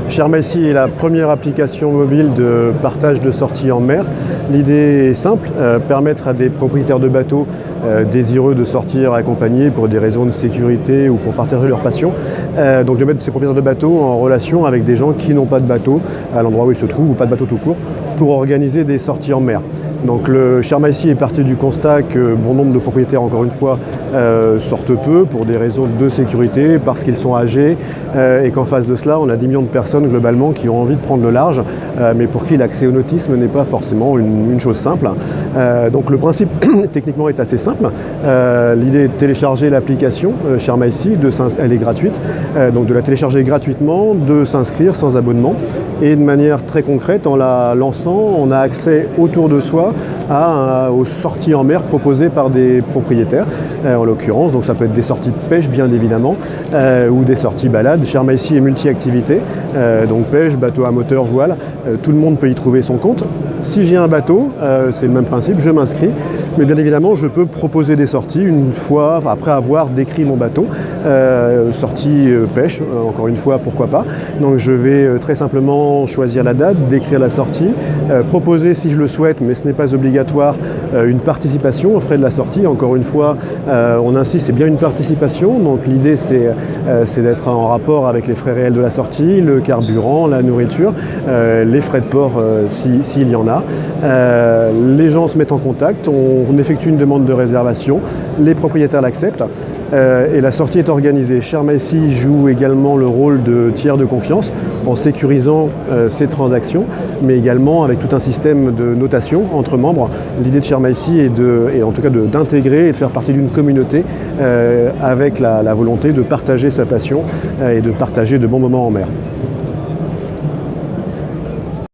Shermacy est la première application mobile de partage de sorties en mer. L'idée est simple, permettre à des propriétaires de bateaux désireux de sortir accompagnés pour des raisons de sécurité ou pour partager leur passion, donc de mettre ces propriétaires de bateaux en relation avec des gens qui n'ont pas de bateau à l'endroit où ils se trouvent ou pas de bateau tout court pour organiser des sorties en mer. Donc le Shermacy est parti du constat que bon nombre de propriétaires, encore une fois, sortent peu pour des raisons de sécurité, parce qu'ils sont âgés, et qu'en face de cela, on a 10 millions de personnes globalement qui ont envie de prendre le large, mais pour qui l'accès au nautisme n'est pas forcément une chose simple. Donc le principe techniquement est assez simple. L'idée est de télécharger l'application Shermacy, elle est gratuite, donc de la télécharger gratuitement, de s'inscrire sans abonnement. Et de manière très concrète, en la lançant, on a accès autour de soi aux sorties en mer proposées par des propriétaires, en l'occurrence. Donc ça peut être des sorties pêche, bien évidemment, ou des sorties balade. Shermacy est multi-activité, donc pêche, bateau à moteur, voile. Tout le monde peut y trouver son compte. Si j'ai un bateau, c'est le même principe, je m'inscris. Mais bien évidemment, je peux proposer des sorties une fois, après avoir décrit mon bateau. Sortie pêche, encore une fois, pourquoi pas. Donc je vais très simplement choisir la date, décrire la sortie, proposer si je le souhaite, mais ce n'est pas obligatoire, une participation aux frais de la sortie. Encore une fois, on insiste, c'est bien une participation. Donc l'idée, c'est d'être en rapport avec les frais réels de la sortie, le carburant, la nourriture, les frais de port s'il y en a. Les gens se mettent en contact, on effectue une demande de réservation, les propriétaires l'acceptent et la sortie est organisée. Shermacy joue également le rôle de tiers de confiance en sécurisant ces transactions, mais également avec tout un système de notation entre membres. L'idée de Shermacy est en tout cas d'intégrer et de faire partie d'une communauté avec la volonté de partager sa passion et de partager de bons moments en mer.